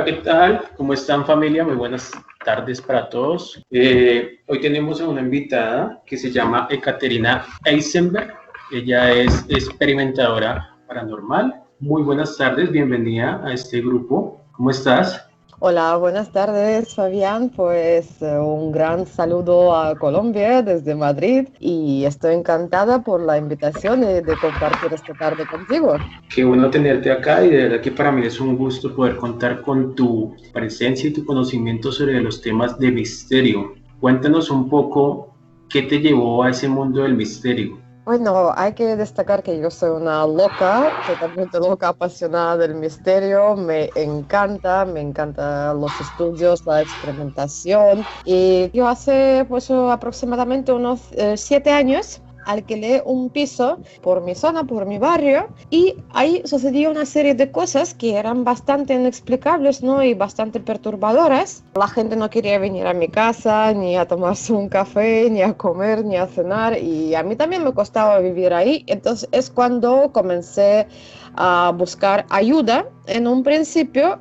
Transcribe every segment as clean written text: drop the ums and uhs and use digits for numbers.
Hola, ¿qué tal? ¿Cómo están, familia? Muy buenas tardes para todos. Hoy tenemos a una invitada que se llama Ekaterina Eisenberg. Ella es experimentadora paranormal. Muy buenas tardes, bienvenida a este grupo. ¿Cómo estás? Hola, buenas tardes, Fabián. Un gran saludo a Colombia desde Madrid y estoy encantada por la invitación y de compartir esta tarde contigo. Qué bueno tenerte acá y de verdad que para mí es un gusto poder contar con tu presencia y tu conocimiento sobre los temas de misterio. Cuéntanos un poco qué te llevó a ese mundo del misterio. Bueno, hay que destacar que yo soy una loca, totalmente loca, apasionada del misterio. Me encantan los estudios, la experimentación. Y yo hace aproximadamente unos 7 años alquilé un piso por mi zona, por mi barrio, y ahí sucedió una serie de cosas que eran bastante inexplicables, ¿no? Y bastante perturbadoras. La gente no quería venir a mi casa, ni a tomarse un café, ni a comer, ni a cenar, y a mí también me costaba vivir ahí. Entonces es cuando comencé a buscar ayuda. En un principio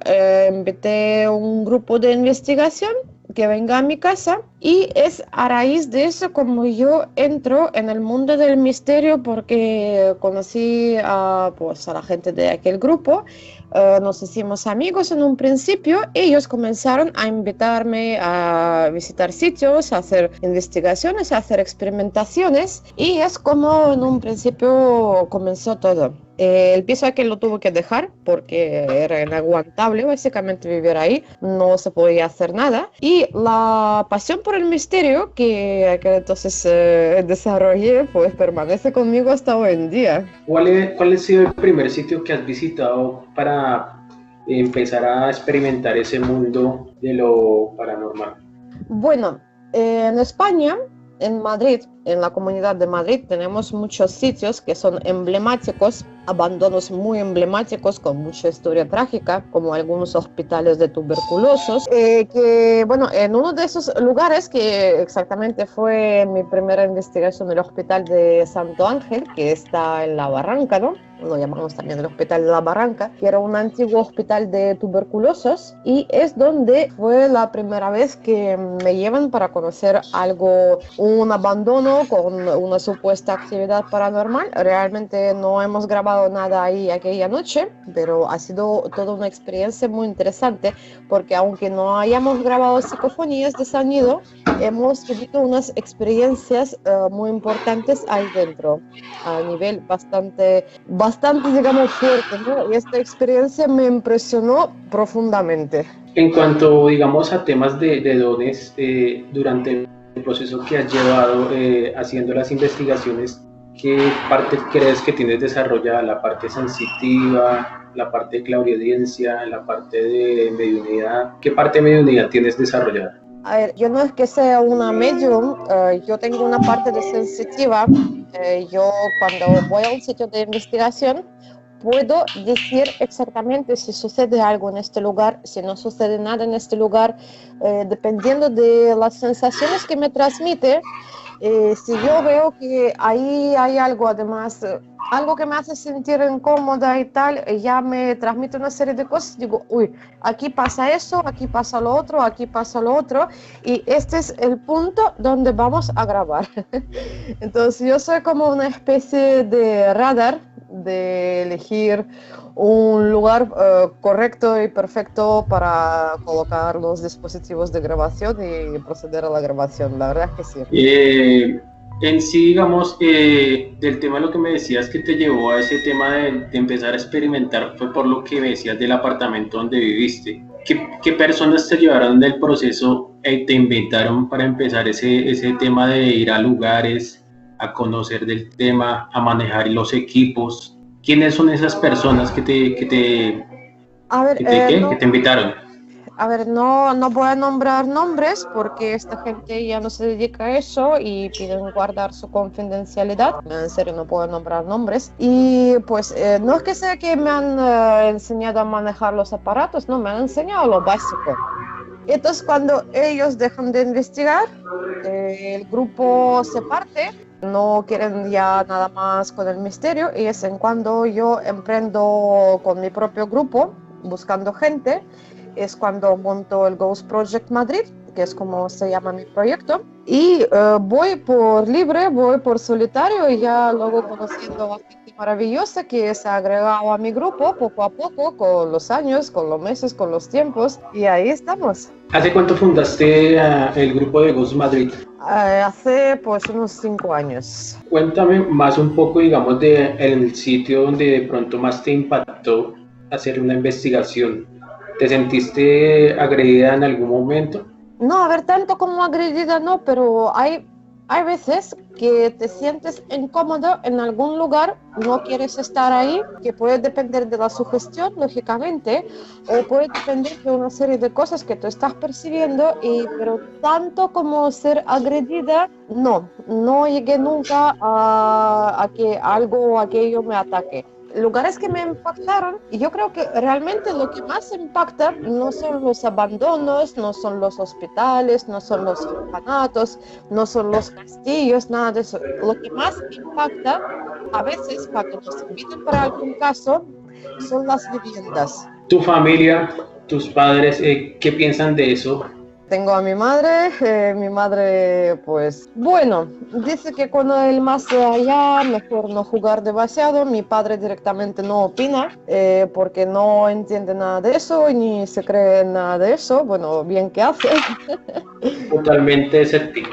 invité un grupo de investigación que venga a mi casa y es a raíz de eso como yo entro en el mundo del misterio porque conocí a la gente de aquel grupo. Nos hicimos amigos en un principio. Ellos comenzaron a invitarme a visitar sitios, a hacer investigaciones, a hacer experimentaciones, y es como en un principio comenzó todo. El piso aquel lo tuve que dejar porque era inaguantable básicamente vivir ahí, no se podía hacer nada. Y la pasión por el misterio que entonces desarrollé pues permanece conmigo hasta hoy en día. ¿Cuál ha sido el primer sitio que has visitado para empezar a experimentar ese mundo de lo paranormal? Bueno, en España, en Madrid, en la Comunidad de Madrid, tenemos muchos sitios que son emblemáticos, abandonos muy emblemáticos con mucha historia trágica, como algunos hospitales de tuberculosos, bueno, en uno de esos lugares, que exactamente fue mi primera investigación, el Hospital de Santo Ángel, que está en La Barranca, ¿no? Lo llamamos también el Hospital de La Barranca, que era un antiguo hospital de tuberculosos, y es donde fue la primera vez que me llevan para conocer algo, un abandono con una supuesta actividad paranormal. Realmente no hemos grabado nada ahí aquella noche, pero ha sido toda una experiencia muy interesante porque aunque no hayamos grabado psicofonías de sonido, hemos vivido unas experiencias muy importantes ahí dentro, a nivel bastante, digamos, fuerte, ¿no? Y esta experiencia me impresionó profundamente. En cuanto, digamos, a temas de dones, durante el proceso que has llevado haciendo las investigaciones, ¿qué parte crees que tienes desarrollada? ¿La parte sensitiva, la parte de clariaudiencia, la parte de mediunidad? ¿Qué parte de mediunidad tienes desarrollada? A ver, yo no es que sea una medium, yo tengo una parte de sensitiva. Yo cuando voy a un sitio de investigación puedo decir exactamente si sucede algo en este lugar, si no sucede nada en este lugar, dependiendo de las sensaciones que me transmite. Si yo veo que ahí hay algo, además, algo que me hace sentir incómoda y tal, ya me transmite una serie de cosas, digo, uy, aquí pasa eso, aquí pasa lo otro, aquí pasa lo otro, y este es el punto donde vamos a grabar. Entonces yo soy como una especie de radar de elegir un lugar correcto y perfecto para colocar los dispositivos de grabación y proceder a la grabación. La verdad es que sí. En sí, digamos, del tema de lo que me decías que te llevó a ese tema de empezar a experimentar fue por lo que me decías del apartamento donde viviste. ¿Qué personas te llevaron del proceso y te invitaron para empezar ese tema de ir a lugares, a conocer del tema, a manejar los equipos? ¿Quiénes son esas personas A ver, que te invitaron? A ver, no voy a nombrar nombres porque esta gente ya no se dedica a eso y piden guardar su confidencialidad. En serio, no puedo nombrar nombres. Y pues no es que sea que me han enseñado a manejar los aparatos, no, me han enseñado lo básico. Entonces, cuando ellos dejan de investigar, el grupo se parte, no quieren ya nada más con el misterio, y es en cuando yo emprendo con mi propio grupo, buscando gente, es cuando monto el Ghost Project Madrid, que es como se llama mi proyecto, y voy por libre, voy por solitario y ya luego conociendo a gente maravillosa que se ha agregado a mi grupo poco a poco, con los años, con los meses, con los tiempos, y ahí estamos. ¿Hace cuánto fundaste el grupo de Ghost Madrid? Hace pues unos 5 años. Cuéntame más un poco, digamos, de el sitio donde de pronto más te impactó hacer una investigación. ¿Te sentiste agredida en algún momento? No, a ver, tanto como agredida no, pero hay veces que te sientes incómodo en algún lugar, no quieres estar ahí, que puede depender de la sugestión, lógicamente, o puede depender de una serie de cosas que tú estás percibiendo, pero tanto como ser agredida, no llegué nunca a que algo o aquello me ataque. Lugares que me impactaron, y yo creo que realmente lo que más impacta no son los abandonos, no son los hospitales, no son los orfanatos, no son los castillos, nada de eso. Lo que más impacta a veces cuando nos invitan para algún caso son las viviendas. ¿Tu familia, tus padres, qué piensan de eso? Tengo a mi madre pues bueno, dice que con el más de allá mejor no jugar demasiado. Mi padre directamente no opina porque no entiende nada de eso ni se cree en nada de eso, bueno, bien que hace. Totalmente escéptico.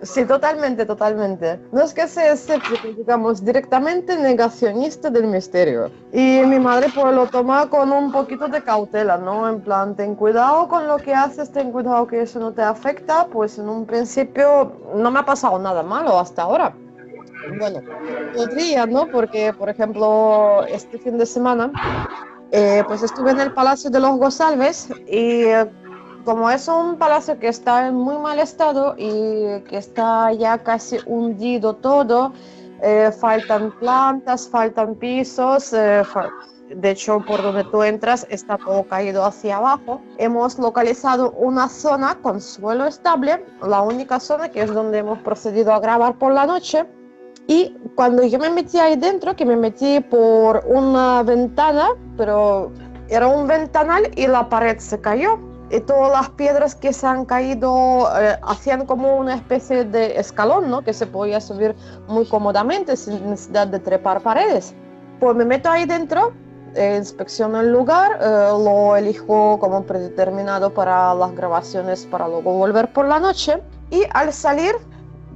Sí, totalmente, totalmente. No es que sea escéptico, digamos, directamente negacionista del misterio. Y mi madre pues lo toma con un poquito de cautela, ¿no? En plan, ten cuidado con lo que haces, ten cuidado que eso no te afecta. Pues en un principio no me ha pasado nada malo hasta ahora. Bueno, podría, ¿no? Porque, por ejemplo, este fin de semana, pues estuve en el Palacio de los González y... como es un palacio que está en muy mal estado y que está ya casi hundido todo, faltan plantas, faltan pisos, de hecho por donde tú entras está todo caído hacia abajo. Hemos localizado una zona con suelo estable, la única zona que es donde hemos procedido a grabar por la noche. Y cuando yo me metí ahí dentro, que me metí por una ventana, pero era un ventanal y la pared se cayó. Y todas las piedras que se han caído hacían como una especie de escalón, ¿no? Que se podía subir muy cómodamente sin necesidad de trepar paredes. Pues me meto ahí dentro, inspecciono el lugar, lo elijo como predeterminado para las grabaciones para luego volver por la noche. Y al salir,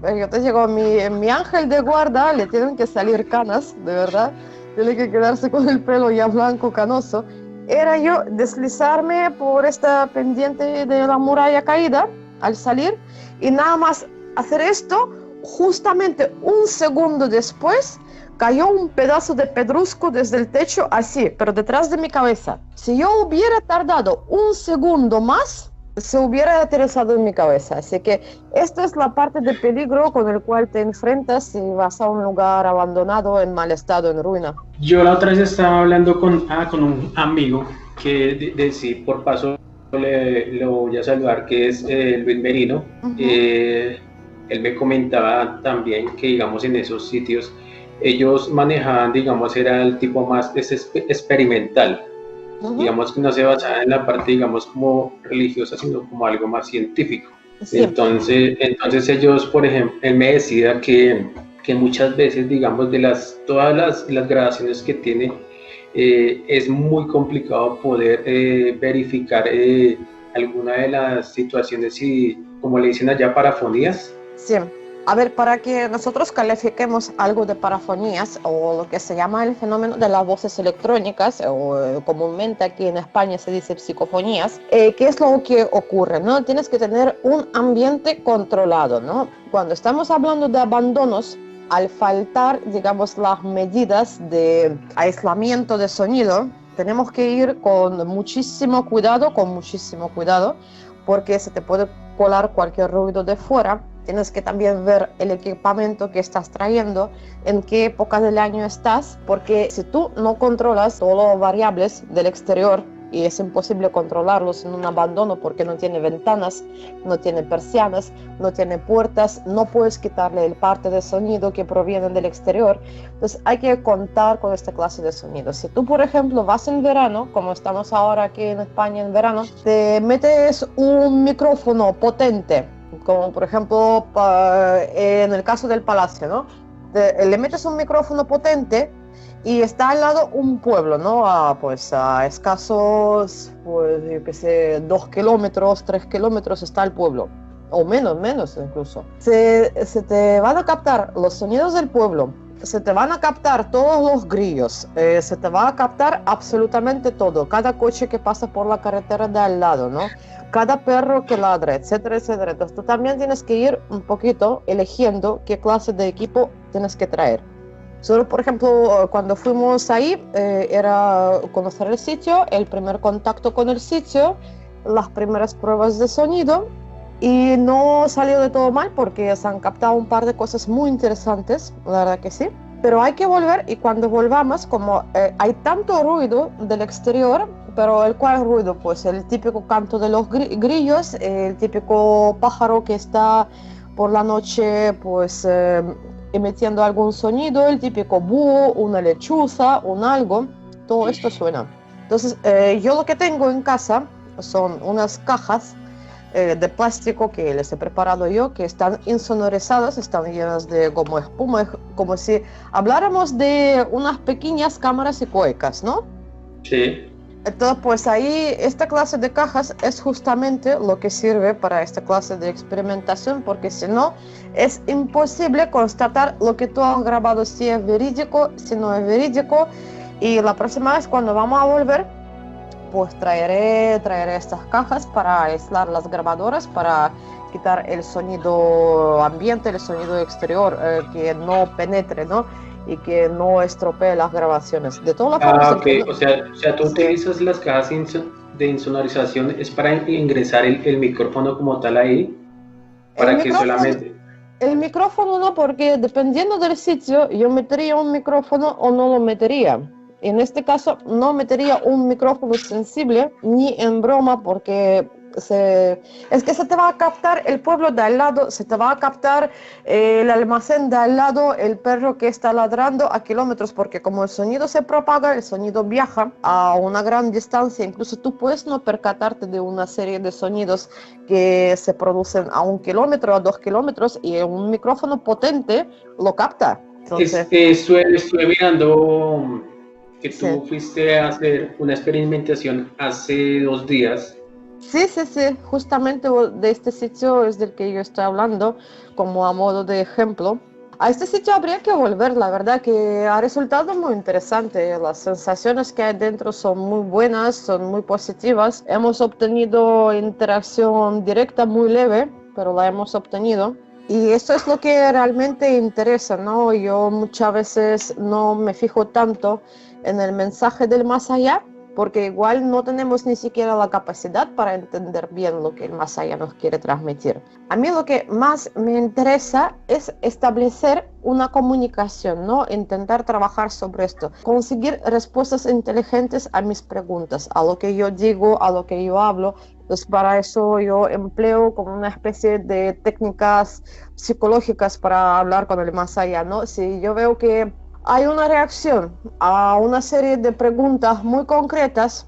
yo te digo, mi ángel de guarda le tienen que salir canas, de verdad. Tiene que quedarse con el pelo ya blanco, canoso. Era yo deslizarme por esta pendiente de la muralla caída al salir y nada más hacer esto, justamente un segundo después cayó un pedazo de pedrusco desde el techo así, pero detrás de mi cabeza. Si yo hubiera tardado un segundo más, se hubiera aterrizado en mi cabeza. Así que esta es la parte de peligro con el cual te enfrentas si vas a un lugar abandonado, en mal estado, en ruina. Yo la otra vez estaba hablando con un amigo que sí, por paso lo voy a saludar, que es Luis Merino. Él me comentaba también que, digamos, en esos sitios ellos manejaban, digamos, era el tipo más experimental. Digamos que no se basaba en la parte, digamos, como religiosa, sino como algo más científico. Sí. Entonces ellos, por ejemplo, él me decía que muchas veces, digamos, de todas las grabaciones que tiene, es muy complicado poder verificar alguna de las situaciones y, como le dicen allá, parafonías. Sí. A ver, para que nosotros califiquemos algo de parafonías o lo que se llama el fenómeno de las voces electrónicas, o comúnmente aquí en España se dice psicofonías, ¿qué es lo que ocurre? ¿No? Tienes que tener un ambiente controlado, ¿no? Cuando estamos hablando de abandonos, al faltar, digamos, las medidas de aislamiento de sonido, tenemos que ir con muchísimo cuidado, porque se te puede colar cualquier ruido de fuera. Tienes que también ver el equipamiento que estás trayendo, en qué época del año estás, porque si tú no controlas todas las variables del exterior, y es imposible controlarlos en un abandono porque no tiene ventanas, no tiene persianas, no tiene puertas, no puedes quitarle el parte de sonido que proviene del exterior. Entonces hay que contar con esta clase de sonidos. Si tú, por ejemplo, vas en verano, como estamos ahora aquí en España en verano, te metes un micrófono potente, como por ejemplo en el caso del Palacio, ¿no? Le metes un micrófono potente y está al lado un pueblo, ¿no? Pues a escasos, pues yo qué sé, 2 kilómetros, 3 kilómetros está el pueblo, o menos incluso. Se te van a captar los sonidos del pueblo, se te van a captar todos los grillos, se te va a captar absolutamente todo, cada coche que pasa por la carretera de al lado, ¿no? Cada perro que ladra, etcétera, etcétera. Entonces tú también tienes que ir un poquito eligiendo qué clase de equipo tienes que traer. Solo, por ejemplo, cuando fuimos ahí, era conocer el sitio, el primer contacto con el sitio, las primeras pruebas de sonido, y no salió de todo mal porque se han captado un par de cosas muy interesantes, la verdad que sí. Pero hay que volver, y cuando volvamos, como hay tanto ruido del exterior, pero ¿cuál ruido? Pues el típico canto de los grillos, el típico pájaro que está por la noche, pues emitiendo algún sonido, el típico búho, una lechuza, un algo, todo esto suena. Entonces, yo lo que tengo en casa son unas cajas de plástico que les he preparado yo, que están insonorizadas, están llenas de como espuma, como si habláramos de unas pequeñas cámaras ecoicas, ¿no? Sí. Entonces, pues ahí esta clase de cajas es justamente lo que sirve para esta clase de experimentación, porque si no, es imposible constatar lo que tú has grabado, si es verídico, si no es verídico. Y la próxima vez cuando vamos a volver, pues traeré estas cajas para aislar las grabadoras, para quitar el sonido ambiente, el sonido exterior, que no penetre, ¿no? Y que no estropee las grabaciones. De todas formas, Ok. O sea, tú sí. utilizas las cajas de insonorización, es para ingresar el micrófono como tal ahí, El para que micrófono, solamente... el micrófono no, porque dependiendo del sitio, yo metería un micrófono o no lo metería. En este caso, no metería un micrófono sensible ni en broma, porque es que se te va a captar el pueblo de al lado, se te va a captar el almacén de al lado, el perro que está ladrando a kilómetros, porque como el sonido se propaga, el sonido viaja a una gran distancia, incluso tú puedes no percatarte de una serie de sonidos que se producen a 1 kilómetro, a 2 kilómetros, y un micrófono potente lo capta. Entonces, Estuve mirando que sí. tú fuiste a hacer una experimentación hace 2 días. Sí, justamente de este sitio es del que yo estoy hablando, como a modo de ejemplo. A este sitio habría que volver, la verdad que ha resultado muy interesante. Las sensaciones que hay dentro son muy buenas, son muy positivas. Hemos obtenido interacción directa muy leve, pero la hemos obtenido. Y eso es lo que realmente interesa, ¿no? Yo muchas veces no me fijo tanto en el mensaje del más allá, porque igual no tenemos ni siquiera la capacidad para entender bien lo que el más allá nos quiere transmitir. A mí lo que más me interesa es establecer una comunicación, ¿no? Intentar trabajar sobre esto, conseguir respuestas inteligentes a mis preguntas, a lo que yo digo, a lo que yo hablo. Pues para eso yo empleo como una especie de técnicas psicológicas para hablar con el más allá, ¿no? Si yo veo que hay una reacción a una serie de preguntas muy concretas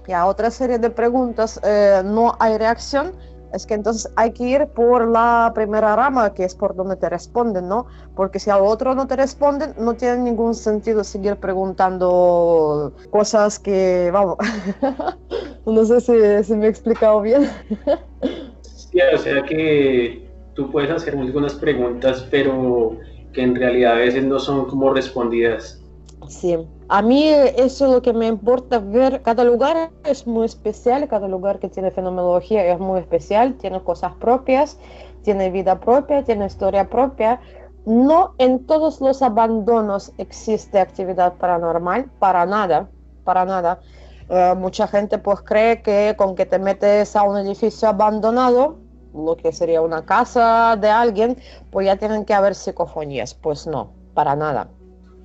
y a otra serie de preguntas no hay reacción, es que entonces hay que ir por la primera rama, que es por donde te responden, ¿no? Porque si al otro no te responden, no tiene ningún sentido seguir preguntando cosas que, vamos, no sé si me he explicado bien. Sí, o sea que tú puedes hacer algunas preguntas, pero que en realidad a veces no son como respondidas. Sí, a mí eso es lo que me importa ver. Cada lugar es muy especial, cada lugar que tiene fenomenología es muy especial, tiene cosas propias, tiene vida propia, tiene historia propia. No en todos los abandonos existe actividad paranormal, para nada, para nada. Mucha gente pues cree que con que te metes a un edificio abandonado, lo que sería una casa de alguien, pues ya tienen que haber psicofonías. Pues no, para nada.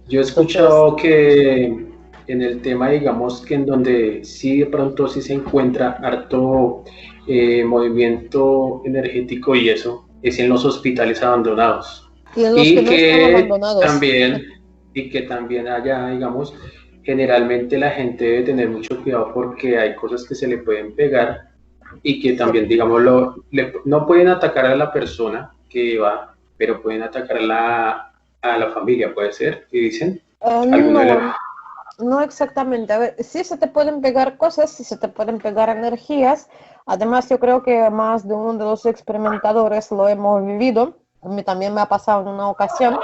Yo he Entonces, escuchado que en el tema, digamos, que en donde sí de pronto sí se encuentra harto movimiento energético y eso, es en los hospitales abandonados. Y en los que Y no están que abandonados. también, y que también allá, digamos, generalmente la gente debe tener mucho cuidado porque hay cosas que se le pueden pegar y que Sí. también, digamos, no pueden atacar a la persona que va, pero pueden atacar a la familia, puede ser, y dicen, alguno de No, no exactamente. A ver, sí se te pueden pegar cosas, sí se te pueden pegar energías. Además, yo creo que más de uno de los experimentadores lo hemos vivido. A mí también me ha pasado en una ocasión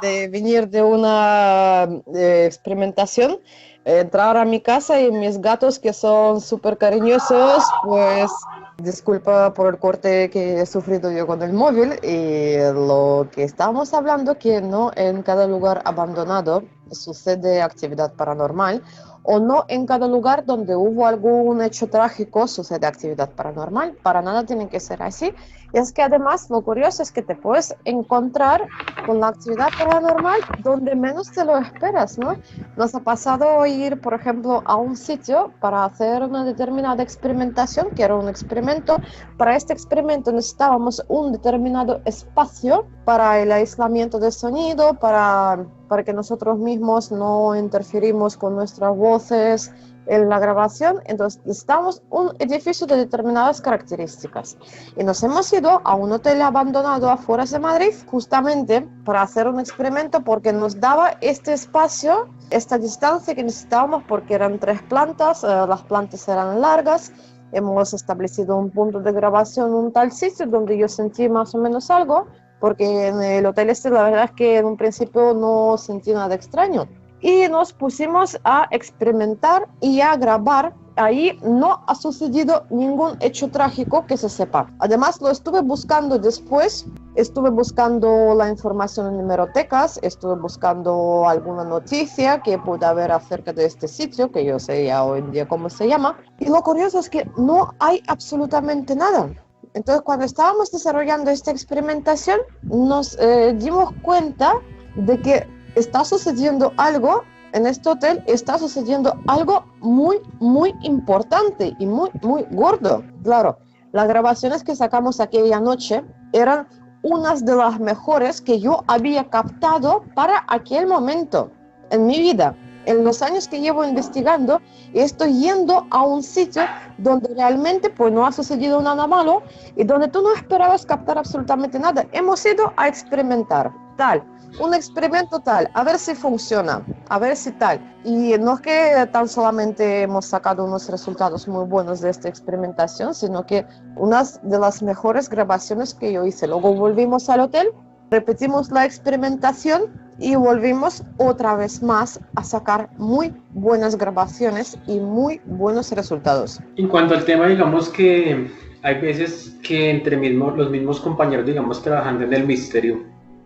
de venir de una experimentación, entrar a mi casa y mis gatos que son súper cariñosos, pues disculpa por el corte que he sufrido yo con el móvil y lo que estábamos hablando que no en cada lugar abandonado sucede actividad paranormal o no en cada lugar donde hubo algún hecho trágico sucede actividad paranormal, para nada tiene que ser así. Y es que además lo curioso es que te puedes encontrar con la actividad paranormal donde menos te lo esperas, ¿no? Nos ha pasado ir, por ejemplo, a un sitio para hacer una determinada experimentación, que era un experimento. Para este experimento necesitábamos un determinado espacio para el aislamiento de sonido, para que nosotros mismos no interferimos con nuestras voces en la grabación. Entonces necesitamos un edificio de determinadas características y nos hemos ido a un hotel abandonado afuera de Madrid justamente para hacer un experimento porque nos daba este espacio, esta distancia que necesitábamos porque eran 3 plantas, las plantas eran largas. Hemos establecido un punto de grabación en un tal sitio donde yo sentí más o menos algo, porque en el hotel este la verdad es que en un principio no sentí nada extraño. Y nos pusimos a experimentar y a grabar. Ahí no ha sucedido ningún hecho trágico que se sepa. Además, lo estuve buscando después. Estuve buscando la información en hemerotecas, estuve buscando alguna noticia que pueda haber acerca de este sitio, que yo sé ya hoy en día cómo se llama. Y lo curioso es que no hay absolutamente nada. Entonces, cuando estábamos desarrollando esta experimentación, nos dimos cuenta de que está sucediendo algo en este hotel, está sucediendo algo muy, muy importante y muy, muy gordo. Claro, las grabaciones que sacamos aquella noche eran unas de las mejores que yo había captado para aquel momento en mi vida. En los años que llevo investigando, estoy yendo a un sitio donde realmente pues no ha sucedido nada malo y donde tú no esperabas captar absolutamente nada. Hemos ido a experimentar tal, un experimento tal, a ver si funciona, a ver si tal. Y no es que tan solamente hemos sacado unos resultados muy buenos de esta experimentación, sino que unas de las mejores grabaciones que yo hice. Luego volvimos al hotel, repetimos la experimentación y volvimos otra vez más a sacar muy buenas grabaciones y muy buenos resultados. En cuanto al tema, digamos que hay veces que entre los mismos compañeros, digamos, trabajando en el misterio,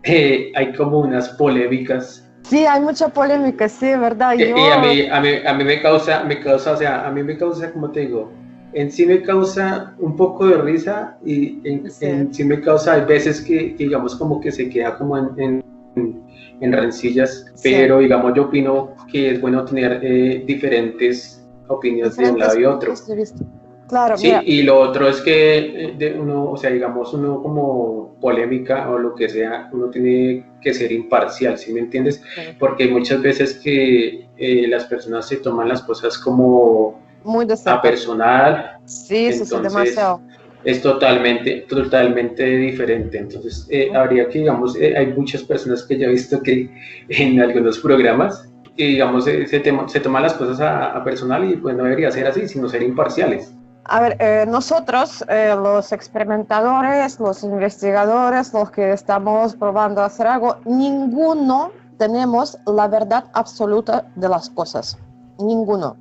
hay como unas polémicas. Sí, hay mucha polémica, sí, ¿verdad? Y a mí o sea, a mí me causa, como te digo, en sí me causa un poco de risa y en sí me causa, hay veces que digamos, como que se queda como en rencillas, sí. Pero digamos, yo opino que es bueno tener diferentes opiniones de un lado y otro. Claro, sí, mira. Y lo otro es que uno, o sea, digamos, uno como polémica o lo que sea, uno tiene que ser imparcial, ¿sí me entiendes? Porque hay muchas veces que las personas se toman las cosas como muy de cerca, a personal, sí, entonces sí, demasiado. Es totalmente diferente. Entonces, habría que, digamos, hay muchas personas que ya he visto que en algunos programas, que digamos, se toman las cosas a personal y pues no debería ser así, sino ser imparciales. A ver, nosotros, los experimentadores, los investigadores, los que estamos probando a hacer algo, ninguno tenemos la verdad absoluta de las cosas. Ninguno.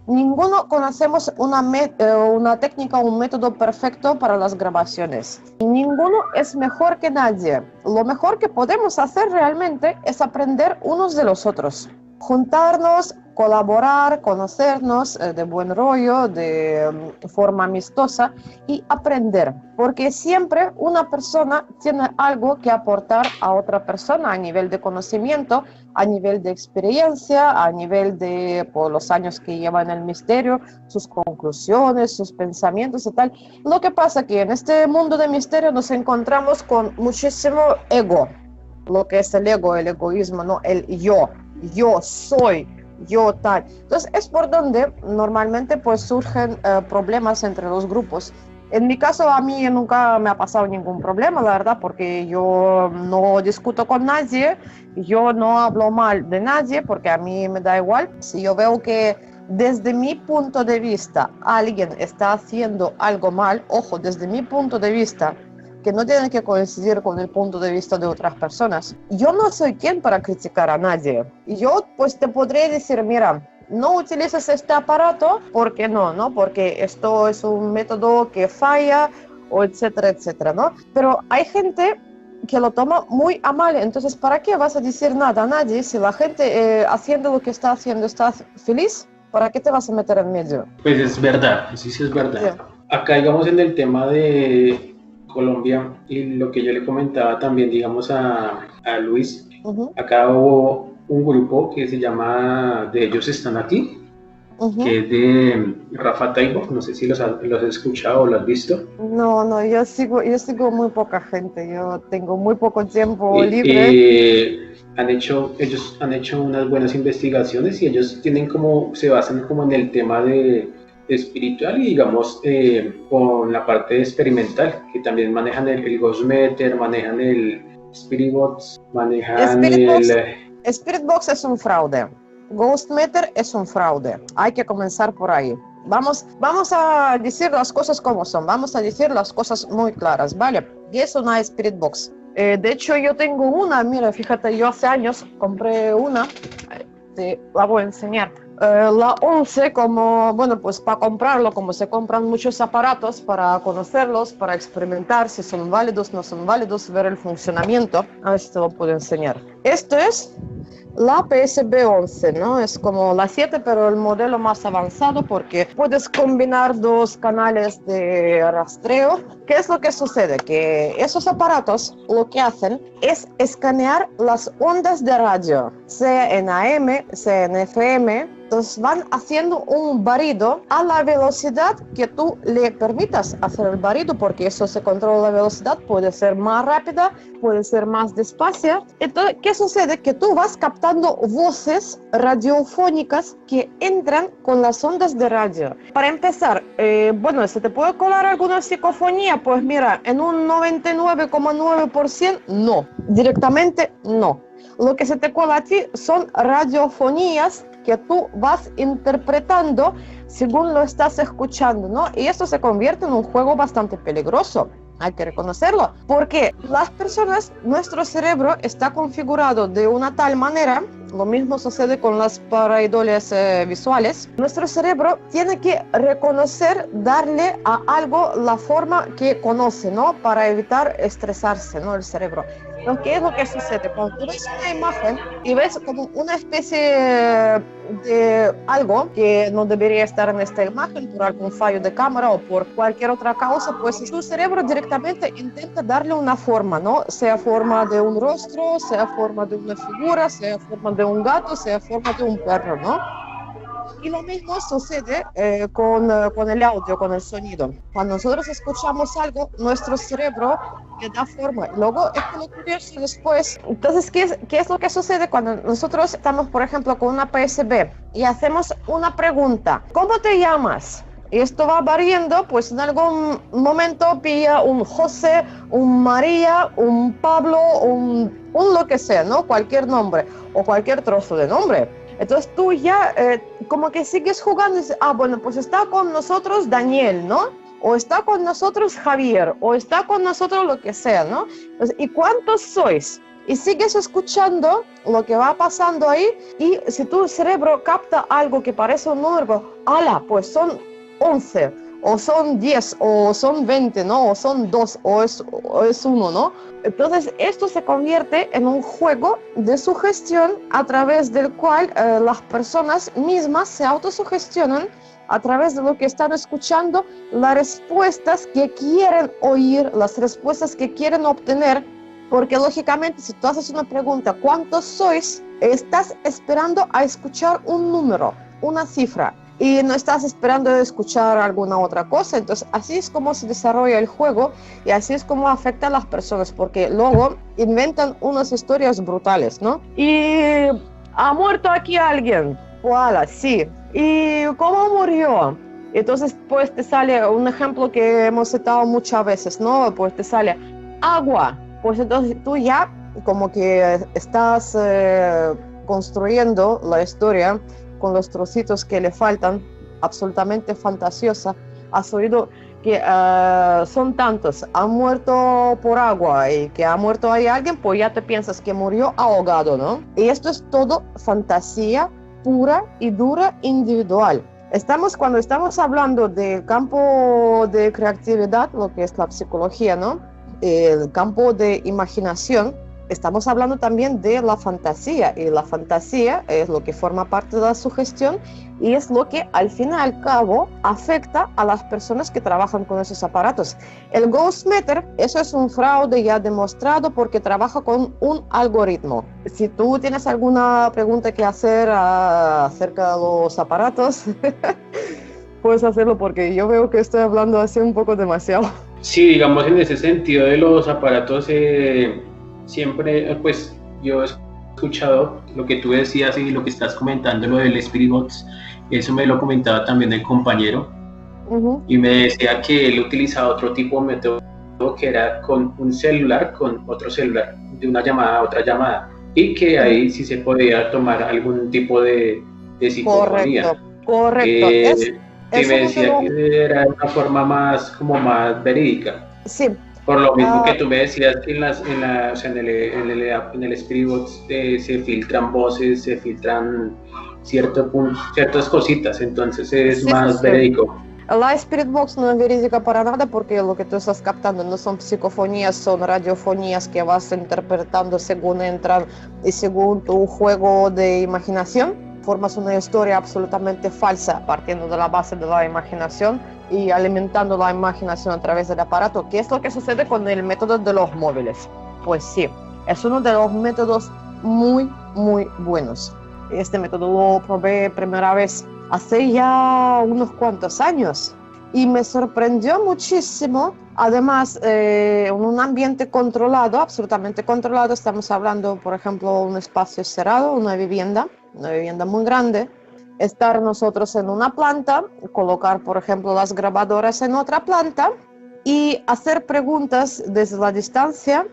Ninguno conocemos una técnica o un método perfecto para las grabaciones. Ninguno es mejor que nadie. Lo mejor que podemos hacer realmente es aprender unos de los otros. juntarnos, colaborar, conocernos de buen rollo, de forma amistosa y aprender, porque siempre una persona tiene algo que aportar a otra persona a nivel de conocimiento, a nivel de experiencia, a nivel de por los años que lleva en el misterio, sus conclusiones, sus pensamientos y tal. Lo que pasa que en este mundo de misterio nos encontramos con muchísimo ego, lo que es el ego, el egoísmo, ¿no? El yo soy, yo tal. Entonces es por donde normalmente pues surgen problemas entre los grupos. En mi caso a mí nunca me ha pasado ningún problema, la verdad, porque yo no discuto con nadie, yo no hablo mal de nadie, porque a mí me da igual. Si yo veo que desde mi punto de vista alguien está haciendo algo mal, ojo, desde mi punto de vista, que no tienen que coincidir con el punto de vista de otras personas. Yo no soy quien para criticar a nadie. Yo pues te podré decir, mira, no utilices este aparato, porque no, porque esto es un método que falla, o etcétera, etcétera, ¿no? Pero hay gente que lo toma muy a mal, entonces ¿para qué vas a decir nada a nadie si la gente haciendo lo que está haciendo está feliz? ¿Para qué te vas a meter en medio? Pues es verdad, sí es verdad. Yeah. Acá, digamos, en el tema de Colombia y lo que yo le comentaba también, digamos, a Luis, acá hubo un grupo que se llama De Ellos Están Aquí, que es de Rafa Taibo, no sé si los has escuchado o lo has visto. No, yo sigo muy poca gente, yo tengo muy poco tiempo libre. Ellos han hecho unas buenas investigaciones y ellos se basan como en el tema de espiritual y digamos con la parte experimental, que también manejan el Ghost Meter, manejan el Spirit Box, manejan Spirit Box es un fraude. Ghost Meter es un fraude. Hay que comenzar por ahí. Vamos a decir las cosas como son. Vamos a decir las cosas muy claras, ¿vale? Y es una Spirit Box. De hecho, yo tengo una. Mira, fíjate, yo hace años compré una. Te la voy a enseñar. La 11, como, bueno, pues para comprarlo, como se compran muchos aparatos para conocerlos, para experimentar si son válidos, no son válidos, ver el funcionamiento. A ver si te lo puedo enseñar. Esto es la PSB 11, ¿no? Es como la 7, pero el modelo más avanzado porque puedes combinar dos canales de rastreo. ¿Qué es lo que sucede? Que esos aparatos lo que hacen es escanear las ondas de radio, sea en AM, sea en FM. Entonces van haciendo un barrido a la velocidad que tú le permitas hacer el barrido, porque eso se controla la velocidad, puede ser más rápida, puede ser más despacia. Entonces, ¿qué sucede? Que tú vas captando voces radiofónicas que entran con las ondas de radio. Para empezar, bueno, ¿se te puede colar alguna psicofonía? Pues mira, en un 99,9% no, directamente no. Lo que se te cola a ti son radiofonías que tú vas interpretando según lo estás escuchando, ¿no? Y esto se convierte en un juego bastante peligroso, hay que reconocerlo, porque las personas, nuestro cerebro está configurado de una tal manera, lo mismo sucede con las pareidoles visuales, nuestro cerebro tiene que reconocer, darle a algo la forma que conoce, ¿no? Para evitar estresarse, ¿no? El cerebro. Entonces, ¿qué es lo que sucede? Cuando tú ves una imagen y ves como una especie de algo que no debería estar en esta imagen por algún fallo de cámara o por cualquier otra causa, pues tu cerebro directamente intenta darle una forma, ¿no? Sea forma de un rostro, sea forma de una figura, sea forma de un gato, sea forma de un perro, ¿no? Y lo mismo sucede con el audio, con el sonido. Cuando nosotros escuchamos algo, nuestro cerebro le da forma. Luego, esto lo curioso después. Entonces, ¿qué es lo que sucede cuando nosotros estamos, por ejemplo, con una PSB y hacemos una pregunta? ¿Cómo te llamas? Y esto va variando, pues en algún momento pilla un José, un María, un Pablo, un lo que sea, ¿no? Cualquier nombre o cualquier trozo de nombre. Entonces tú ya como que sigues jugando y dices, bueno, pues está con nosotros Daniel, ¿no? O está con nosotros Javier, o está con nosotros lo que sea, ¿no? Entonces, ¿y cuántos sois? Y sigues escuchando lo que va pasando ahí, y si tu cerebro capta algo que parece un número, ¡hala! Pues son 11. o son 10, o son 20, ¿no? O son 2, o es 1, ¿no? Entonces, esto se convierte en un juego de sugestión a través del cual las personas mismas se autosugestionan a través de lo que están escuchando, las respuestas que quieren oír, las respuestas que quieren obtener, porque lógicamente si tú haces una pregunta, ¿cuántos sois? Estás esperando a escuchar un número, una cifra, y no estás esperando a escuchar alguna otra cosa. Entonces así es como se desarrolla el juego y así es como afecta a las personas, porque luego inventan unas historias brutales, ¿no? Y ha muerto aquí alguien, voilà, sí. ¿Y cómo murió? Entonces pues te sale un ejemplo que hemos citado muchas veces, ¿no? Pues te sale agua. Pues entonces tú ya como que estás construyendo la historia con los trocitos que le faltan, absolutamente fantasiosa. Has oído que son tantos, han muerto por agua y que ha muerto ahí alguien, pues ya te piensas que murió ahogado, ¿no? Y esto es todo fantasía pura y dura individual. Cuando estamos hablando del campo de creatividad, lo que es la psicología, ¿no? El campo de imaginación, estamos hablando también de la fantasía, y la fantasía es lo que forma parte de la sugestión y es lo que al fin y al cabo afecta a las personas que trabajan con esos aparatos. El Ghost Meter, eso es un fraude ya demostrado porque trabaja con un algoritmo. Si tú tienes alguna pregunta que hacer acerca de los aparatos, puedes hacerlo porque yo veo que estoy hablando así un poco demasiado. Sí, digamos en ese sentido de los aparatos, siempre, pues yo he escuchado lo que tú decías y lo que estás comentando, lo del Spirit Box, eso me lo comentaba también el compañero, y me decía que él utilizaba otro tipo de método que era con un celular, con otro celular, de una llamada a otra llamada, y que ahí sí se podía tomar algún tipo de psicofonía. Correcto. Sí, me decía que era una forma más verídica. Sí. Por lo mismo que tú me decías que en el Spirit Box se filtran voces, se filtran ciertas cositas, entonces es más verídico. La Spirit Box no es verídica para nada porque lo que tú estás captando no son psicofonías, son radiofonías que vas interpretando según entran y según tu juego de imaginación. Formas una historia absolutamente falsa partiendo de la base de la imaginación y alimentando la imaginación a través del aparato. ¿Qué es lo que sucede con el método de los móviles? Pues sí, es uno de los métodos muy, muy buenos. Este método lo probé primera vez hace ya unos cuantos años y me sorprendió muchísimo. Además, en un ambiente controlado, absolutamente controlado, estamos hablando, por ejemplo, un espacio cerrado, una vivienda muy grande, estar nosotros en una planta, colocar, por ejemplo, las grabadoras en otra planta y hacer preguntas desde la distancia,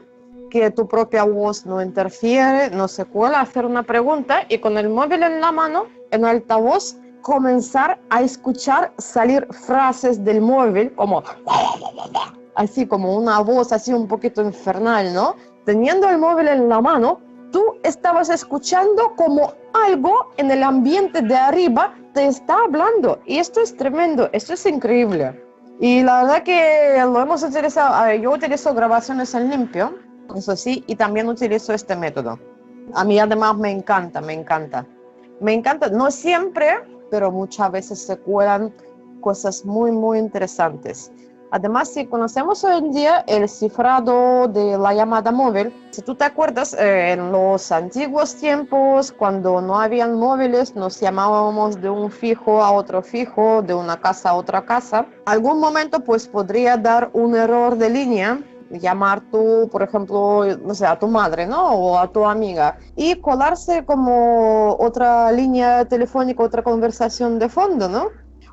que tu propia voz no interfiere, no se cuela, hacer una pregunta y con el móvil en la mano, en altavoz, comenzar a escuchar salir frases del móvil como así como una voz así un poquito infernal, ¿no? Teniendo el móvil en la mano, tú estabas escuchando como algo en el ambiente de arriba te está hablando. Y esto es tremendo, esto es increíble. Y la verdad que lo hemos utilizado, yo utilizo grabaciones en limpio, eso sí, y también utilizo este método. A mí además me encanta. Me encanta, no siempre, pero muchas veces se cuelan cosas muy, muy interesantes. Además, si conocemos hoy en día el cifrado de la llamada móvil, si tú te acuerdas, en los antiguos tiempos, cuando no habían móviles, nos llamábamos de un fijo a otro fijo, de una casa a otra casa. Algún momento, pues, podría dar un error de línea, llamar tú, por ejemplo, no sé, a tu madre, ¿no? O a tu amiga, y colarse como otra línea telefónica, otra conversación de fondo, ¿no?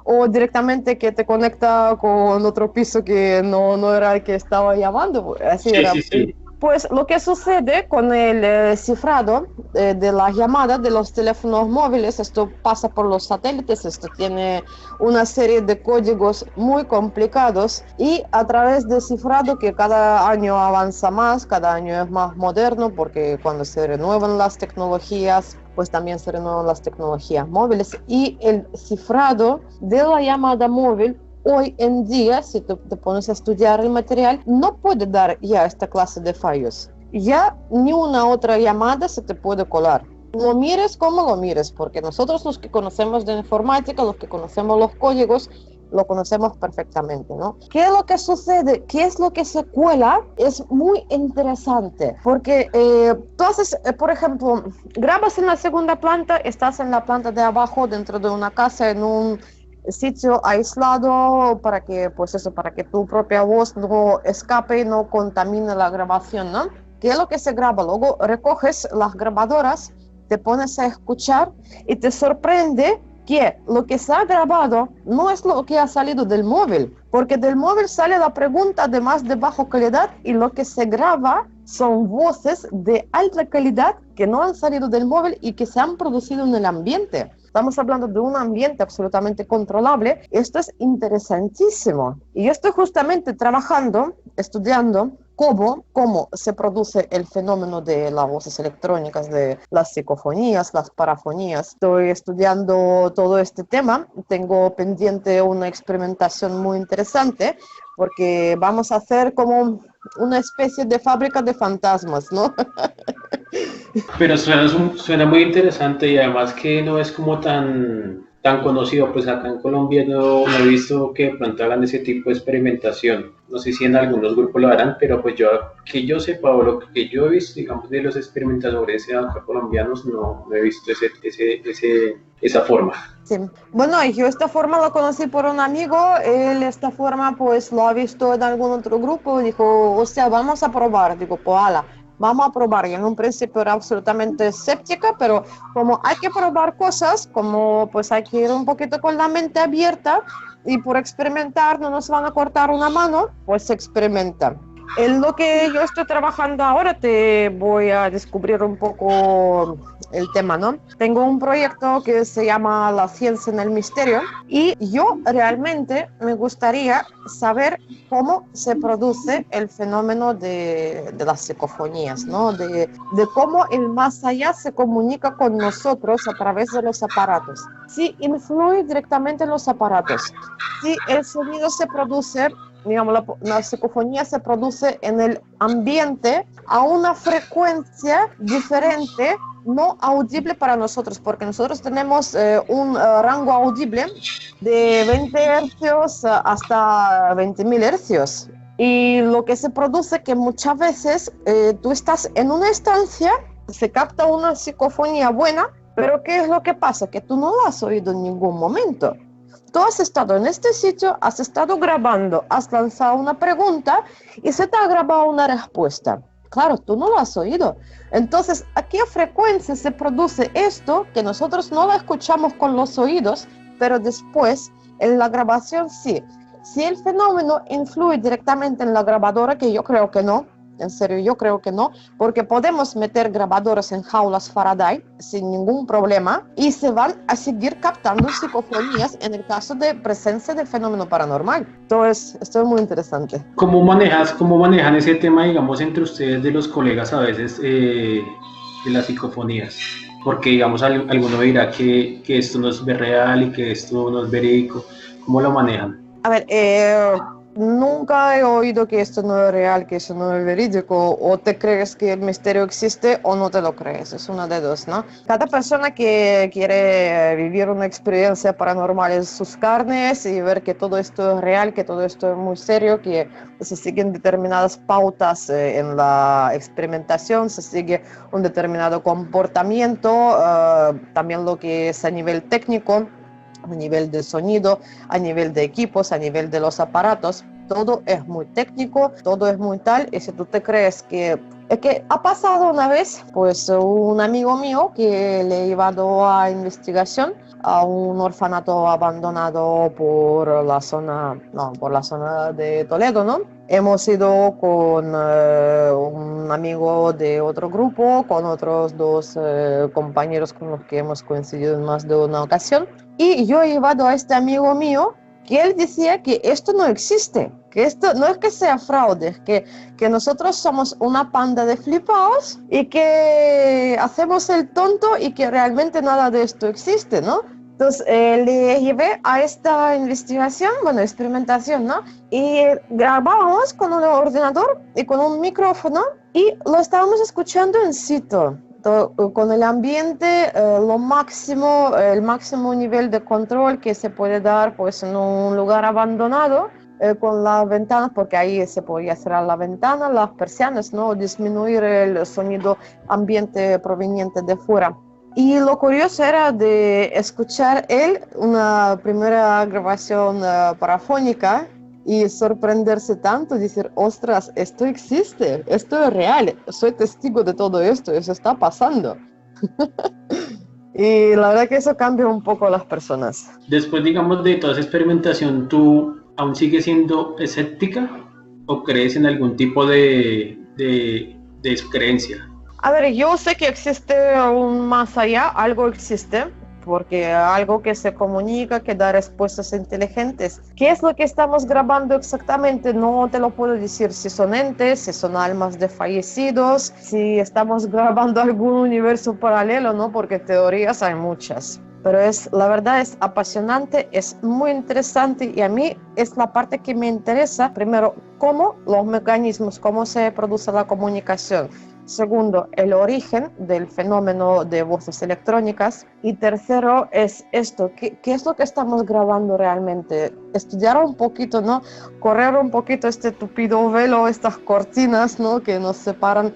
O directamente que te conecta con otro piso que no era el que estaba llamando. Así era. Sí. Pues lo que sucede con el cifrado de las llamadas de los teléfonos móviles, esto pasa por los satélites, esto tiene una serie de códigos muy complicados y a través del cifrado que cada año avanza más, cada año es más moderno porque cuando se renuevan las tecnologías, pues también se renuevan las tecnologías móviles y el cifrado de la llamada móvil hoy en día, si tú te pones a estudiar el material, no puede dar ya esta clase de fallos. Ya ni una otra llamada se te puede colar. Lo mires como lo mires, porque nosotros los que conocemos de informática, los que conocemos los códigos, lo conocemos perfectamente, ¿no? ¿Qué es lo que sucede? ¿Qué es lo que se cuela? Es muy interesante, porque tú haces, por ejemplo, grabas en la segunda planta, estás en la planta de abajo, dentro de una casa, en un sitio aislado, para que, pues eso, para que tu propia voz no escape y no contamine la grabación, ¿no? ¿Qué es lo que se graba? Luego recoges las grabadoras, te pones a escuchar y te sorprende que lo que se ha grabado no es lo que ha salido del móvil, porque del móvil sale la pregunta de más de baja calidad y lo que se graba son voces de alta calidad que no han salido del móvil y que se han producido en el ambiente. Estamos hablando de un ambiente absolutamente controlable. Esto es interesantísimo. Y yo estoy justamente trabajando, estudiando cómo se produce el fenómeno de las voces electrónicas, de las psicofonías, las parafonías. Estoy estudiando todo este tema. Tengo pendiente una experimentación muy interesante porque vamos a hacer como una especie de fábrica de fantasmas, ¿no? Pero suena muy interesante y además que no es como tan conocido, pues acá en Colombia no he visto que de pronto hagan ese tipo de experimentación. No sé si en algunos grupos lo harán, pero pues que yo sepa o lo que yo he visto, digamos, de los experimentadores acá colombianos, no he visto esa forma. Sí. Bueno, yo esta forma la conocí por un amigo, él esta forma pues lo ha visto en algún otro grupo y dijo, o sea, vamos a probar, digo, pues ala, vamos a probar. Y en un principio era absolutamente escéptica, pero como hay que probar cosas, como pues hay que ir un poquito con la mente abierta y por experimentar no nos van a cortar una mano, pues se experimenta. En lo que yo estoy trabajando ahora te voy a descubrir un poco el tema, ¿no? Tengo un proyecto que se llama La ciencia en el misterio y yo realmente me gustaría saber cómo se produce el fenómeno de las psicofonías, ¿no? De cómo el más allá se comunica con nosotros a través de los aparatos. Si influye directamente en los aparatos, si el sonido se produce, digamos, la psicofonía se produce en el ambiente a una frecuencia diferente, no audible para nosotros, porque nosotros tenemos un rango audible de 20 hercios hasta 20.000 hercios. Y lo que se produce que muchas veces tú estás en una estancia, se capta una psicofonía buena, pero ¿qué es lo que pasa? Que tú no la has oído en ningún momento. Tú has estado en este sitio, has estado grabando, has lanzado una pregunta y se te ha grabado una respuesta. Claro, tú no lo has oído. Entonces, ¿a qué frecuencia se produce esto que nosotros no lo escuchamos con los oídos, pero después en la grabación sí? Si el fenómeno influye directamente en la grabadora, que yo creo que no, en serio, yo creo que no, porque podemos meter grabadoras en jaulas Faraday sin ningún problema y se van a seguir captando psicofonías en el caso de presencia de fenómeno paranormal. Entonces, esto es muy interesante. ¿Cómo manejan ese tema, digamos, entre ustedes de los colegas a veces de las psicofonías? Porque, digamos, alguno dirá que esto no es real y que esto no es verídico. ¿Cómo lo manejan? A ver, nunca he oído que esto no es real, que eso no es verídico. O te crees que el misterio existe o no te lo crees. Es una de dos, ¿no? Cada persona que quiere vivir una experiencia paranormal en sus carnes y ver que todo esto es real, que todo esto es muy serio, que se siguen determinadas pautas en la experimentación, se sigue un determinado comportamiento, también lo que es a nivel técnico, a nivel de sonido, a nivel de equipos, a nivel de los aparatos. Todo es muy técnico, todo es muy tal. Y si tú te crees que ha pasado una vez, pues un amigo mío que le he llevado a investigación a un orfanato abandonado por la zona de Toledo, ¿no? Hemos ido con un amigo de otro grupo, con otros dos compañeros con los que hemos coincidido en más de una ocasión. Y yo he llevado a este amigo mío que él decía que esto no existe, que esto no es que sea fraude, que nosotros somos una panda de flipaos y que hacemos el tonto y que realmente nada de esto existe, ¿no? Entonces, le llevé a esta investigación, bueno, experimentación, ¿no? Y grabábamos con un ordenador y con un micrófono y lo estábamos escuchando en situ, con el ambiente, lo máximo, el máximo nivel de control que se puede dar pues, en un lugar abandonado, con las ventanas, porque ahí se podía cerrar la ventana, las persianas, ¿no? Disminuir el sonido ambiente proveniente de fuera. Y lo curioso era de escuchar él una primera grabación parafónica y sorprenderse tanto, decir, ostras, esto existe, esto es real, soy testigo de todo esto, eso está pasando. Y la verdad que eso cambia un poco a las personas. Después, digamos, de toda esa experimentación, ¿tú aún sigues siendo escéptica o crees en algún tipo de creencia? A ver, yo sé que existe un más allá, algo existe, porque algo que se comunica, que da respuestas inteligentes. ¿Qué es lo que estamos grabando exactamente? No te lo puedo decir, si son entes, si son almas de fallecidos, si estamos grabando algún universo paralelo, ¿no? Porque teorías hay muchas. Pero la verdad es apasionante, es muy interesante y a mí es la parte que me interesa. Primero, cómo los mecanismos, cómo se produce la comunicación. Segundo, el origen del fenómeno de voces electrónicas. Y tercero es esto, ¿qué es lo que estamos grabando realmente? Estudiar un poquito, ¿no? Correr un poquito este tupido velo, estas cortinas, ¿no? Que nos separan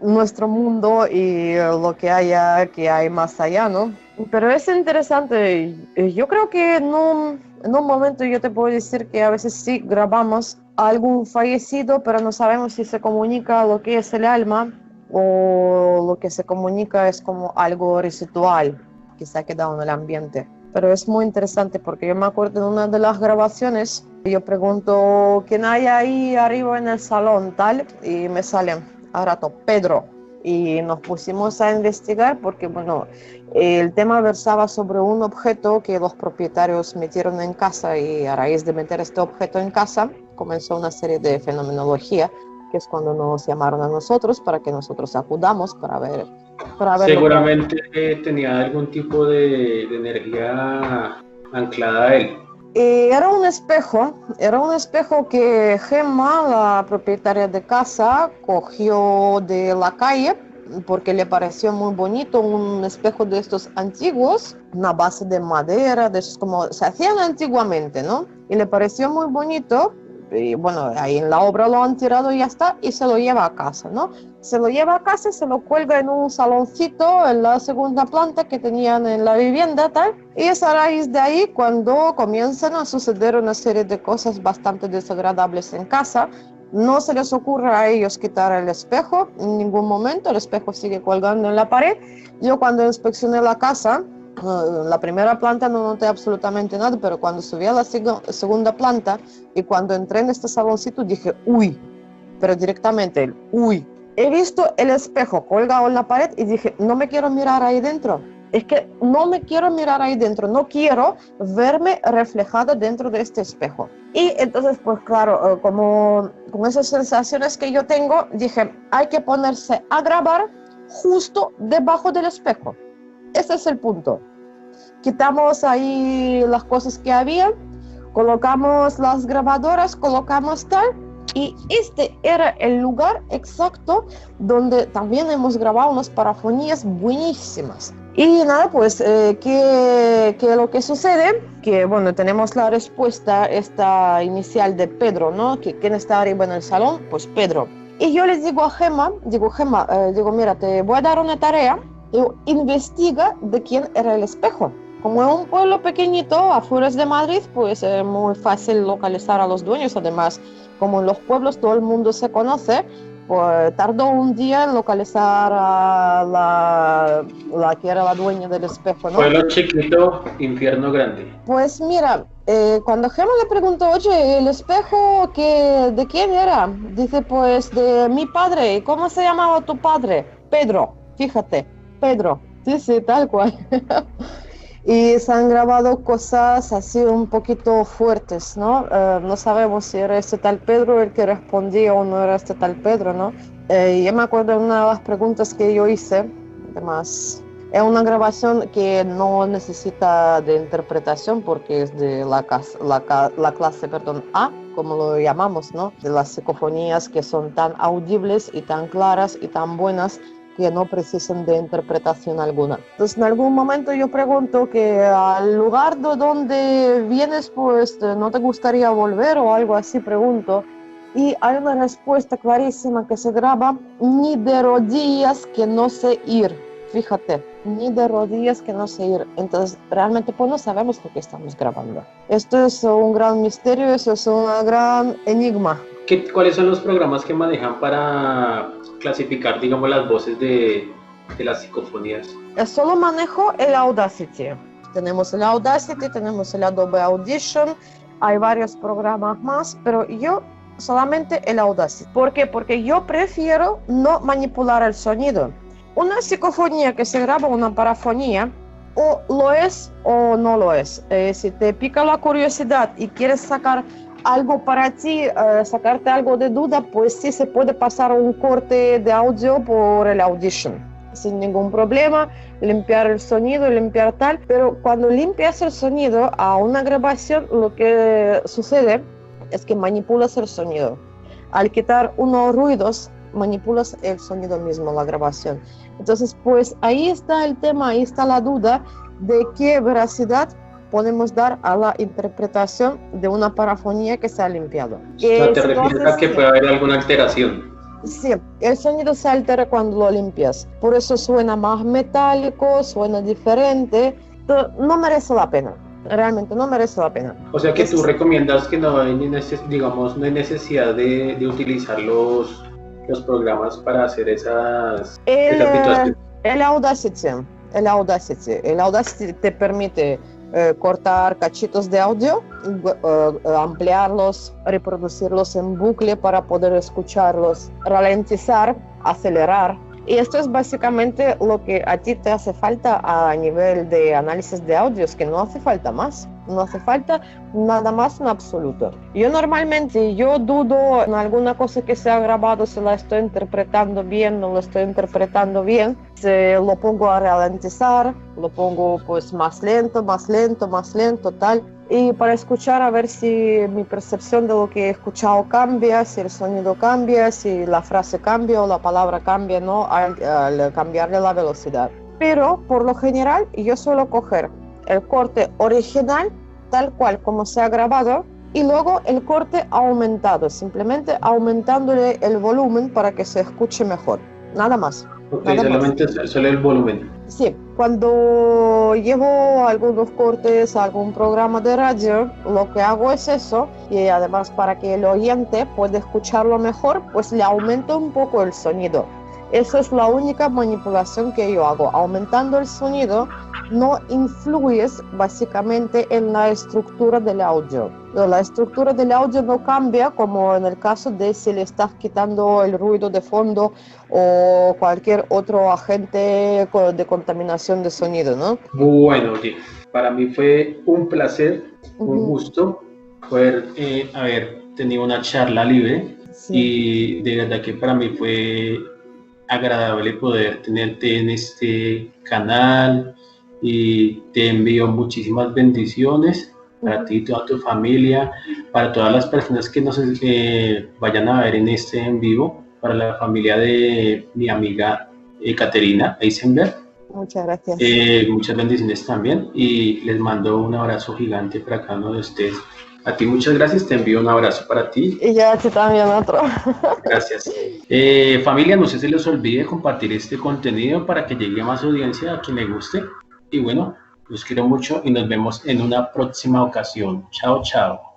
nuestro mundo y lo que hay más allá, ¿no? Pero es interesante. Yo creo que en un momento yo te puedo decir que a veces sí grabamos a algún fallecido, pero no sabemos si se comunica lo que es el alma o lo que se comunica es como algo residual que se ha quedado en el ambiente. Pero es muy interesante porque yo me acuerdo en una de las grabaciones, yo pregunto quién hay ahí arriba en el salón, tal, y me sale a rato Pedro. Y nos pusimos a investigar porque, bueno, el tema versaba sobre un objeto que los propietarios metieron en casa y a raíz de meter este objeto en casa comenzó una serie de fenomenología, que es cuando nos llamaron a nosotros para que nosotros acudamos para ver Seguramente tenía algún tipo de energía anclada a él. Era un espejo que Gemma, la propietaria de casa, cogió de la calle porque le pareció muy bonito, un espejo de estos antiguos, una base de madera, de esos como se hacían antiguamente, ¿no? Y le pareció muy bonito. Y bueno, ahí en la obra lo han tirado y ya está, y se lo lleva a casa, ¿no? Se lo lleva a casa, se lo cuelga en un saloncito en la segunda planta que tenían en la vivienda, tal, y es a raíz de ahí cuando comienzan a suceder una serie de cosas bastante desagradables en casa. No se les ocurre a ellos quitar el espejo en ningún momento, el espejo sigue colgando en la pared. Yo cuando inspeccioné la casa, la primera planta no noté absolutamente nada, pero cuando subí a la segunda planta y cuando entré en este saloncito dije, uy, pero directamente, uy. He visto el espejo colgado en la pared y dije, no me quiero mirar ahí dentro. Es que no me quiero mirar ahí dentro, no quiero verme reflejada dentro de este espejo. Y entonces, pues claro, como con esas sensaciones que yo tengo, dije, hay que ponerse a grabar justo debajo del espejo. Ese es el punto. Quitamos ahí las cosas que había, colocamos las grabadoras, colocamos tal, y este era el lugar exacto donde también hemos grabado unas parafonías buenísimas. Y nada, pues, ¿qué lo que sucede? Que, bueno, tenemos la respuesta esta inicial de Pedro, ¿no? Que ¿quién está arriba en el salón? Pues Pedro. Y yo les digo a Gemma, mira, te voy a dar una tarea. Investiga de quién era el espejo. Como es un pueblo pequeñito, afuera de Madrid, pues es muy fácil localizar a los dueños. Además, como en los pueblos todo el mundo se conoce, pues tardó un día en localizar a la que era la dueña del espejo, ¿no? Pueblo chiquito, infierno grande. Pues mira, cuando Gemma le preguntó, oye, ¿el espejo de quién era? Dice, pues de mi padre. ¿Y cómo se llamaba tu padre? Pedro, fíjate. Pedro, sí, tal cual. Y se han grabado cosas así un poquito fuertes, ¿no? No sabemos si era este tal Pedro el que respondía o no era este tal Pedro, ¿no? Yo me acuerdo de una de las preguntas que yo hice, además, Es una grabación que no necesita de interpretación porque es de la clase, perdón, A, como lo llamamos, ¿no? De las psicofonías que son tan audibles y tan claras y tan buenas que no precisan de interpretación alguna. Entonces, en algún momento yo pregunto que al lugar de donde vienes, pues, ¿no te gustaría volver o algo así? Pregunto. Y hay una respuesta clarísima que se graba: ni de rodillas que no sé ir. Fíjate, ni de rodillas que no sé ir. Entonces, realmente pues no sabemos lo que estamos grabando. Esto es un gran misterio, eso es un gran enigma. ¿Cuáles son los programas que manejan para clasificar, digamos, las voces de las psicofonías? Solo manejo el Audacity. Tenemos el Audacity, tenemos el Adobe Audition, hay varios programas más, pero yo solamente el Audacity. ¿Por qué? Porque yo prefiero no manipular el sonido. Una psicofonía que se graba, una parafonía, o lo es o no lo es. Si te pica la curiosidad y quieres sacar algo para ti, sacarte algo de duda, pues sí se puede pasar un corte de audio por el Audition sin ningún problema, limpiar el sonido, limpiar tal, pero cuando limpias el sonido a una grabación, lo que sucede es que manipulas el sonido. Al quitar unos ruidos, manipulas el sonido mismo, la grabación. Entonces, pues ahí está el tema, ahí está la duda de qué veracidad podemos dar a la interpretación de una parafonía que se ha limpiado. ¿Te refieres a que puede haber alguna alteración? Sí, el sonido se altera cuando lo limpias. Por eso suena más metálico, suena diferente. No merece la pena. Realmente no merece la pena. O sea que tú recomiendas que no hay, digamos, no hay necesidad de utilizar los programas para hacer esas situaciones. El Audacity te permite cortar cachitos de audio, ampliarlos, reproducirlos en bucle para poder escucharlos, ralentizar, acelerar. Y esto es básicamente lo que a ti te hace falta a nivel de análisis de audios, que no hace falta más. No hace falta nada más en absoluto. Yo normalmente, dudo en alguna cosa que se ha grabado, si la estoy interpretando bien, no lo estoy interpretando bien. Lo pongo a ralentizar, lo pongo pues más lento, tal. Y para escuchar a ver si mi percepción de lo que he escuchado cambia, si el sonido cambia, si la frase cambia o la palabra cambia, ¿no? Al cambiarle la velocidad. Pero por lo general yo suelo coger el corte original tal cual como se ha grabado y luego el corte aumentado, simplemente aumentándole el volumen para que se escuche mejor, nada más. Ok, solamente solo el volumen. Sí, cuando llevo algunos cortes a algún programa de radio, lo que hago es eso, y además para que el oyente pueda escucharlo mejor, pues le aumento un poco el sonido. Esa es la única manipulación que yo hago. Aumentando el sonido no influyes básicamente en la estructura del audio. La estructura del audio no cambia como en el caso de si le estás quitando el ruido de fondo o cualquier otro agente de contaminación de sonido, ¿no? Bueno, para mí fue un placer, un gusto poder haber tenido una charla libre. Sí. Y de verdad que para mí fue agradable poder tenerte en este canal y te envío muchísimas bendiciones para ti y toda tu familia, para todas las personas que nos vayan a ver en este en vivo, para la familia de mi amiga Caterina Eisenberg. Muchas gracias. Muchas bendiciones también y les mando un abrazo gigante para cada uno de ustedes. A ti muchas gracias, te envío un abrazo para ti. Y ya a ti también otro. Gracias. Familia, no se les olvide compartir este contenido para que llegue a más audiencia a quien le guste. Y bueno, los quiero mucho y nos vemos en una próxima ocasión. Chao, chao.